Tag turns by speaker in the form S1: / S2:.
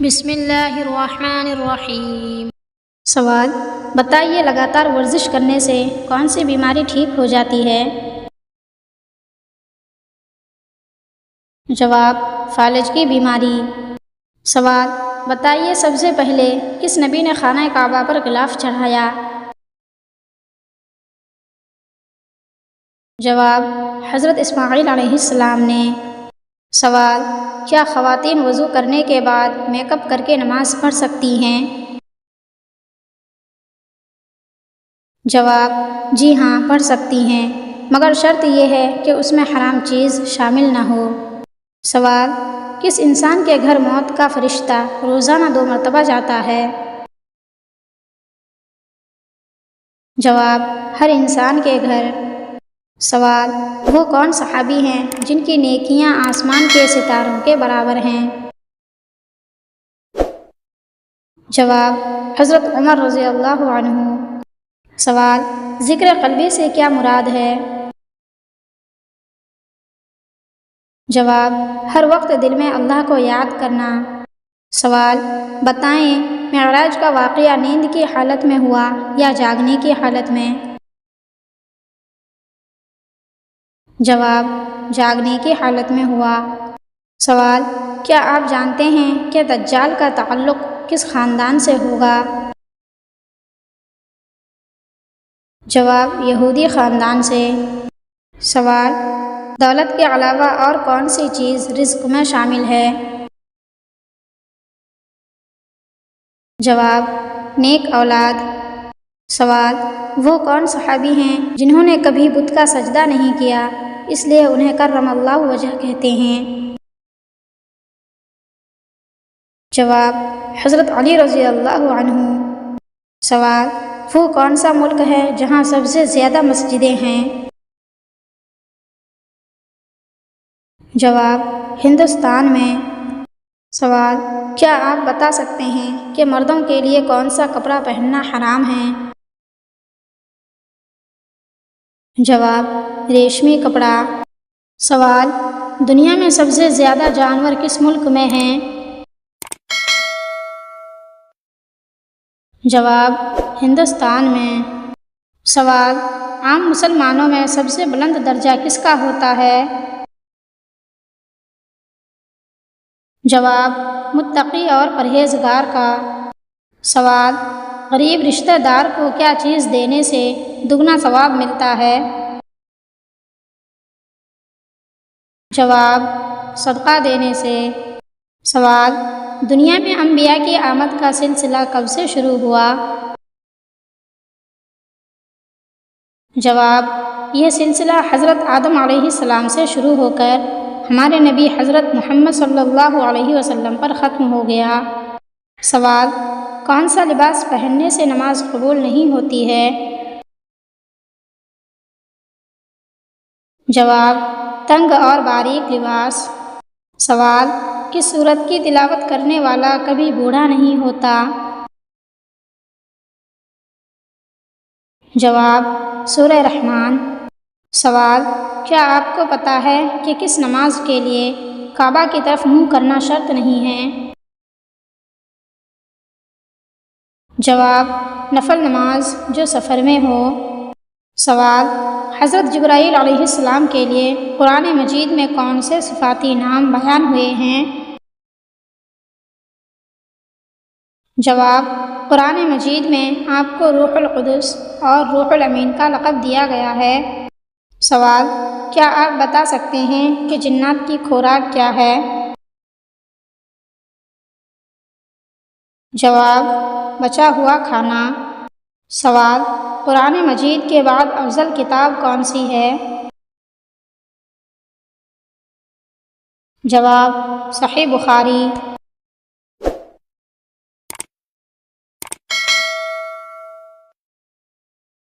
S1: بسم اللہ الرحمن الرحیم۔
S2: سوال: بتائیے لگاتار ورزش کرنے سے کون سی بیماری ٹھیک ہو جاتی ہے؟ جواب: فالج کی بیماری۔ سوال: بتائیے سب سے پہلے کس نبی نے خانہ کعبہ پر غلاف چڑھایا؟ جواب: حضرت اسماعیل علیہ السلام نے۔ سوال: کیا خواتین وضو کرنے کے بعد میک اپ کر کے نماز پڑھ سکتی ہیں؟ جواب: جی ہاں، پڑھ سکتی ہیں، مگر شرط یہ ہے کہ اس میں حرام چیز شامل نہ ہو۔ سوال: کس انسان کے گھر موت کا فرشتہ روزانہ 2 مرتبہ جاتا ہے؟ جواب: ہر انسان کے گھر۔ سوال: وہ کون صحابی ہیں جن کی نیکیاں آسمان کے ستاروں کے برابر ہیں؟ جواب: حضرت عمر رضی اللہ عنہ۔ سوال: ذکر قلبی سے کیا مراد ہے؟ جواب: ہر وقت دل میں اللہ کو یاد کرنا۔ سوال: بتائیں معراج کا واقعہ نیند کی حالت میں ہوا یا جاگنے کی حالت میں؟ جواب: جاگنے کی حالت میں ہوا۔ سوال: کیا آپ جانتے ہیں کہ دجال کا تعلق کس خاندان سے ہوگا؟ جواب: یہودی خاندان سے۔ سوال: دولت کے علاوہ اور کون سی چیز رزق میں شامل ہے؟ جواب: نیک اولاد۔ سوال: وہ کون صحابی ہیں جنہوں نے کبھی بت کا سجدہ نہیں کیا، اس لیے انہیں کرم اللہ وجہ کہتے ہیں؟ جواب: حضرت علی رضی اللہ عنہ۔ سوال: وہ کون سا ملک ہے جہاں سب سے زیادہ مسجدیں ہیں؟ جواب: ہندوستان میں۔ سوال: کیا آپ بتا سکتے ہیں کہ مردوں کے لیے کون سا کپڑا پہننا حرام ہے؟ جواب: ریشمی کپڑا۔ سوال: دنیا میں سب سے زیادہ جانور کس ملک میں ہیں؟ جواب: ہندوستان میں۔ سوال: عام مسلمانوں میں سب سے بلند درجہ کس کا ہوتا ہے؟ جواب: متقی اور پرہیزگار کا۔ سوال: غریب رشتہ دار کو کیا چیز دینے سے دگنا ثواب ملتا ہے؟ جواب: صدقہ دینے سے۔ سوال: دنیا میں انبیاء کی آمد کا سلسلہ کب سے شروع ہوا؟ جواب: یہ سلسلہ حضرت آدم علیہ السلام سے شروع ہو کر ہمارے نبی حضرت محمد صلی اللہ علیہ وسلم پر ختم ہو گیا۔ سوال: کون سا لباس پہننے سے نماز قبول نہیں ہوتی ہے؟ جواب: تنگ اور باریک لباس۔ سوال: کس سورت کی تلاوت کرنے والا کبھی بوڑھا نہیں ہوتا؟ جواب: سورہ رحمان۔ سوال: کیا آپ کو پتہ ہے کہ کس نماز کے لیے کعبہ کی طرف منہ کرنا شرط نہیں ہے؟ جواب: نفل نماز جو سفر میں ہو۔ سوال: حضرت جبرائیل علیہ السلام کے لیے قرآن مجید میں کون سے صفاتی نام بیان ہوئے ہیں؟ جواب: قرآن مجید میں آپ کو روح القدس اور روح الامین کا لقب دیا گیا ہے۔ سوال: کیا آپ بتا سکتے ہیں کہ جنات کی خوراک کیا ہے؟ جواب: بچا ہوا کھانا۔ سوال: قرآن مجید کے بعد افضل کتاب کون سی ہے؟ جواب: صحیح بخاری۔